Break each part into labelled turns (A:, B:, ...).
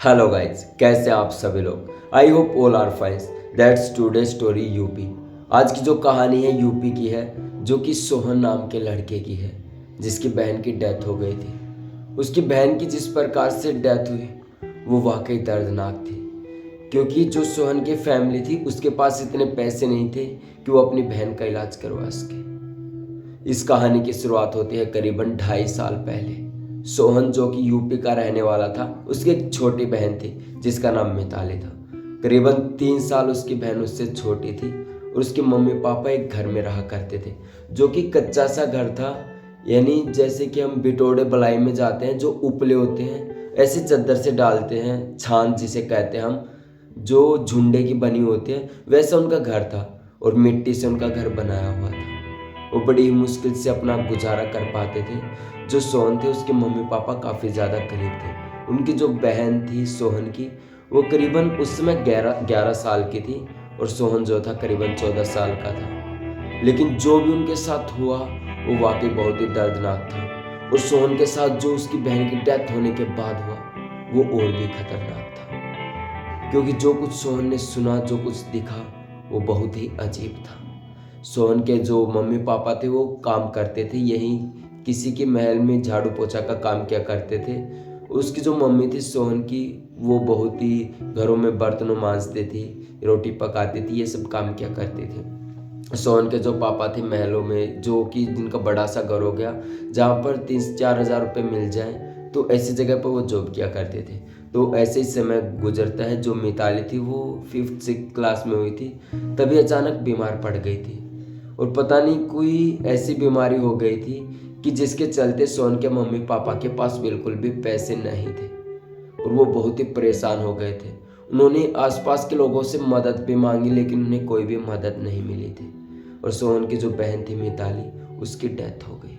A: Hello guys, कैसे आप सभी लोग। I hope all are fine. That's today story UP. आज की जो कहानी है यूपी की है, जो कि सोहन नाम के लड़के की है, जिसकी बहन की डेथ हो गई थी। उसकी बहन की जिस प्रकार से डेथ हुई वो वाकई दर्दनाक थी, क्योंकि जो सोहन की फैमिली थी उसके पास इतने पैसे नहीं थे कि वो अपनी बहन का इलाज करवा सके। इस कहानी की शुरुआत होती है करीबन 2.5 साल पहले। सोहन जो कि यूपी का रहने वाला था, उसकी एक छोटी बहन थी जिसका नाम मिताली था। करीबन 3 साल उसकी बहन उससे छोटी थी और उसके मम्मी पापा एक घर में रहा करते थे, जो कि कच्चा सा घर था। यानी जैसे कि हम बिटोड़े बलाई में जाते हैं, जो उपले होते हैं ऐसे चद्दर से डालते हैं, छान जिसे कहते हैं हम, जो झुंडे की बनी होती है, वैसा उनका घर था और मिट्टी से उनका घर बनाया हुआ था। वो बड़ी ही मुश्किल से अपना गुजारा कर पाते थे। जो सोहन थे उसके मम्मी पापा काफ़ी ज़्यादा गरीब थे। उनकी जो बहन थी सोहन की, वो करीबन उस समय 11 साल की थी और सोहन जो था करीबन 14 साल का था। लेकिन जो भी उनके साथ हुआ वो वाकई बहुत ही दर्दनाक था, और सोहन के साथ जो उसकी बहन की डेथ होने के बाद हुआ वो और भी खतरनाक था, क्योंकि जो कुछ सोहन ने सुना, जो कुछ दिखा, वो बहुत ही अजीब था। सोहन के जो मम्मी पापा थे वो काम करते थे, यहीं किसी के महल में झाड़ू पोछा का काम किया करते थे। उसकी जो मम्मी थी सोहन की, वो बहुत ही घरों में बर्तनों मांजती थी, रोटी पकाती थी, ये सब काम किया करती थी। सोहन के जो पापा थे महलों में, जो कि जिनका बड़ा सा घर हो गया जहाँ पर 3-4 हज़ार रुपये मिल जाए, तो ऐसी जगह पर वो जॉब किया करते थे। तो ऐसे ही समय गुजरता है। जो मिताली थी वो 5th-6th क्लास में हुई थी, तभी अचानक बीमार पड़ गई थी, और पता नहीं कोई ऐसी बीमारी हो गई थी कि जिसके चलते सोहन के मम्मी पापा के पास बिल्कुल भी पैसे नहीं थे और वो बहुत ही परेशान हो गए थे। उन्होंने आसपास के लोगों से मदद भी मांगी, लेकिन उन्हें कोई भी मदद नहीं मिली थी। और सोहन की जो बहन थी मिताली, उसकी डेथ हो गई।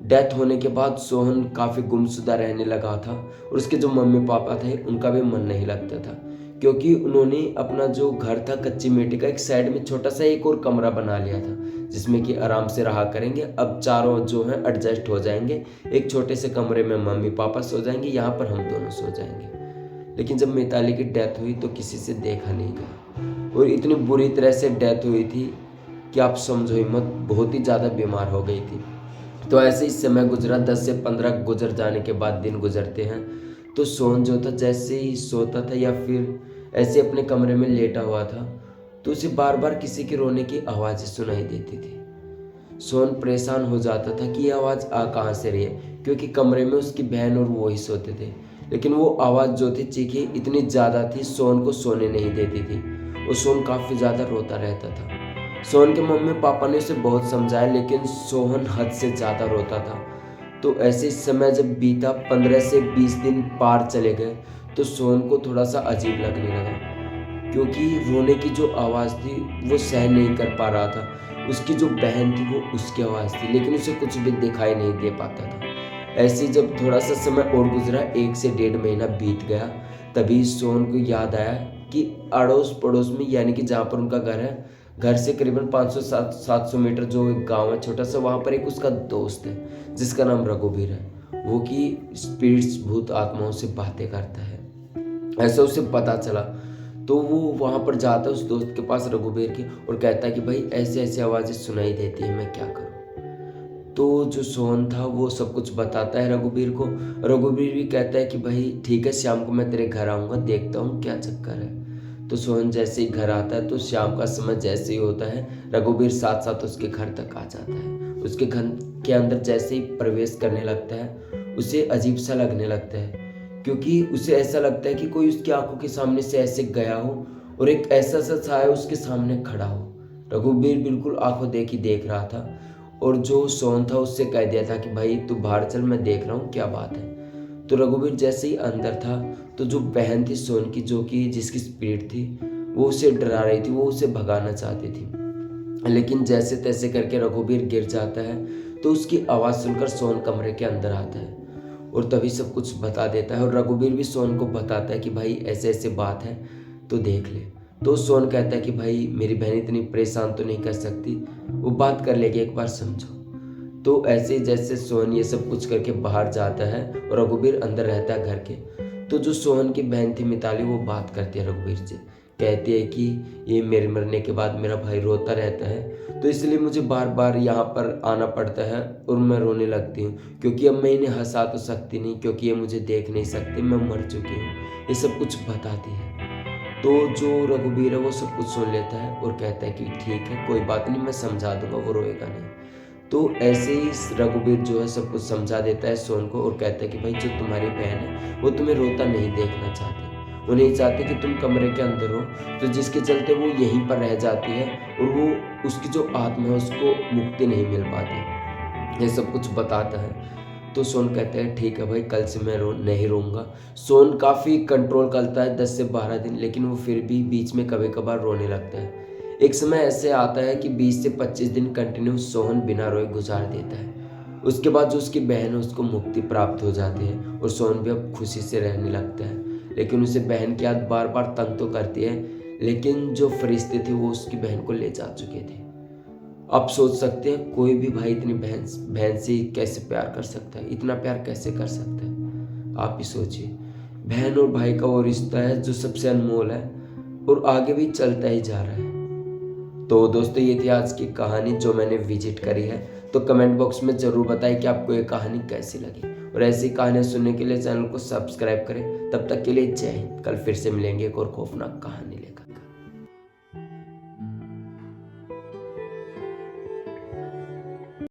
A: डेथ होने के बाद सोहन काफ़ी गुमशुदा रहने लगा था, और उसके जो मम्मी पापा थे उनका भी मन नहीं लगता था, क्योंकि उन्होंने अपना जो घर था कच्ची मिट्टी का, एक साइड में छोटा सा एक और कमरा बना लिया था जिसमें कि आराम से रहा करेंगे। अब चारों जो हैं एडजस्ट हो जाएंगे, एक छोटे से कमरे में मम्मी पापा सो जाएंगे, यहाँ पर हम दोनों सो जाएंगे। लेकिन जब मिताली की डेथ हुई तो किसी से देखा नहीं गया, और इतनी बुरी तरह से डेथ हुई थी कि आप समझो ही मत, बहुत ही ज़्यादा बीमार हो गई थी। तो ऐसे ही समय गुजरा, 10 से 15 गुजर जाने के बाद दिन गुजरते हैं। तो सोहन जो था जैसे ही सोता था या फिर ऐसे अपने कमरे में लेटा हुआ था, तो उसे बार बार किसी के रोने की आवाज़ें सुनाई देती थी। सोहन परेशान हो जाता था कि ये आवाज़ आ कहाँ से रही है, क्योंकि कमरे में उसकी बहन और वो ही सोते थे। लेकिन वो आवाज़ जो थी चीखी इतनी ज़्यादा थी, सोहन को सोने नहीं देती थी, और सोहन काफ़ी ज़्यादा रोता रहता था। सोहन के मम्मी पापा ने उसे बहुत समझाया, लेकिन सोहन हद से ज़्यादा रोता था। तो ऐसे समय जब बीता 15 से 20 दिन पार चले गए, तो सोहन को थोड़ा सा अजीब लगने लगा, क्योंकि रोने की जो आवाज़ थी वो सहन नहीं कर पा रहा था। उसकी जो बहन थी वो उसकी आवाज़ थी, लेकिन उसे कुछ भी दिखाई नहीं दे पाता था। ऐसे ही जब थोड़ा सा समय और गुजरा, 1 से 1.5 महीना बीत गया, तभी सोहन को याद आया कि अड़ोस पड़ोस में, यानी कि जहाँ पर उनका घर है, घर से करीबन 500-700 मीटर जो एक गांव है छोटा सा, वहाँ पर एक उसका दोस्त है जिसका नाम रघुवीर है, वो कि स्पिरिट्स भूत आत्माओं से बातें करता है, ऐसा उसे पता चला। तो वो वहाँ पर जाता है उस दोस्त के पास रघुवीर के, और कहता है कि भाई ऐसे ऐसे आवाज़ें सुनाई देती है, मैं क्या करूँ। तो जो सोहन था वो सब कुछ बताता है रघुवीर को। रघुवीर भी कहता है कि भाई ठीक है, शाम को मैं तेरे घर आऊँगा, देखता हूँ क्या चक्कर है। तो सोहन जैसे ही घर आता है, तो शाम का समय जैसे ही होता है, रघुवीर साथ साथ उसके घर तक आ जाता है। उसके घर के अंदर जैसे ही प्रवेश करने लगता है, उसे अजीब सा लगने लगता है, क्योंकि उसे ऐसा लगता है कि कोई उसकी आंखों के सामने से ऐसे गया हो और एक ऐसा सा साया उसके सामने खड़ा हो। रघुवीर बिल्कुल आंखों देखी देख रहा था, और जो सोहन था उससे कह दिया था कि भाई तू बाहर चल, मैं देख रहा हूँ क्या बात है। तो रघुवीर जैसे ही अंदर था, तो जो बहन थी सोहन की, जो कि जिसकी स्पीड थी, वो उसे डरा रही थी, वो उसे भगाना चाहती थी। लेकिन जैसे तैसे करके रघुवीर गिर जाता है, तो उसकी आवाज़ सुनकर सोहन कमरे के अंदर आता है और तभी सब कुछ बता देता है। और रघुवीर भी सोहन को बताता है कि भाई ऐसे ऐसे बात है, तो देख ले। तो सोहन कहता है कि भाई मेरी बहन इतनी परेशान तो नहीं कर सकती, वो बात कर लेगी, एक बार समझो। तो ऐसे ही जैसे सोहन ये सब कुछ करके बाहर जाता है और रघुवीर अंदर रहता है घर के, तो जो सोहन की बहन थी मिताली वो बात करती है रघुवीर से, कहती है कि ये मेरे मरने के बाद मेरा भाई रोता रहता है, तो इसलिए मुझे बार बार यहाँ पर आना पड़ता है और मैं रोने लगती हूँ, क्योंकि अब मैं इन्हें हंसा तो सकती नहीं, क्योंकि ये मुझे देख नहीं सकते, मैं मर चुकी हूँ। ये सब कुछ बताती है। तो जो रघुवीर है वो सब कुछ सुन लेता है और कहता है कि ठीक है, कोई बात नहीं, मैं समझा दूंगा, वो रोएगा नहीं। तो ऐसे ही रघुवीर जो है सब कुछ समझा देता है सोहन को और कहता है कि भाई जो तुम्हारी बहन है वो तुम्हें रोता नहीं देखना चाहती, वो नहीं चाहते कि तुम कमरे के अंदर हो, तो जिसके चलते वो यहीं पर रह जाती है और वो उसकी जो आत्मा है उसको मुक्ति नहीं मिल पाती। ये सब कुछ बताता है। तो सोहन कहता है ठीक है भाई, कल से मैं नहीं रोऊंगा। सोहन काफ़ी कंट्रोल करता है 10 से 12 दिन, लेकिन वो फिर भी बीच में कभी कभार रोने लगता है। एक समय ऐसे आता है कि 20 से 25 दिन कंटिन्यू सोहन बिना रोए गुजार देता है। उसके बाद जो उसकी बहन है उसको मुक्ति प्राप्त हो जाती है और सोहन भी अब खुशी से रहने लगता है। लेकिन उसे बहन की याद बार बार तंग तो करती है, लेकिन जो फरिश्ते थे वो उसकी बहन को ले जा चुके थे। आप सोच सकते हैं कोई भी भाई इतनी बहन से कैसे प्यार कर सकता है, इतना प्यार कैसे कर सकता है। आप ही सोचिए, बहन और भाई का वो रिश्ता है जो सबसे अनमोल है और आगे भी चलता ही जा रहा है। तो दोस्तों ये थी आज की कहानी जो मैंने विजिट करी है। तो कमेंट बॉक्स में ज़रूर बताएं कि आपको ये कहानी कैसी लगी, और ऐसी कहानियाँ सुनने के लिए चैनल को सब्सक्राइब करें। तब तक के लिए जय हिंद। कल फिर से मिलेंगे एक और खौफनाक कहानी।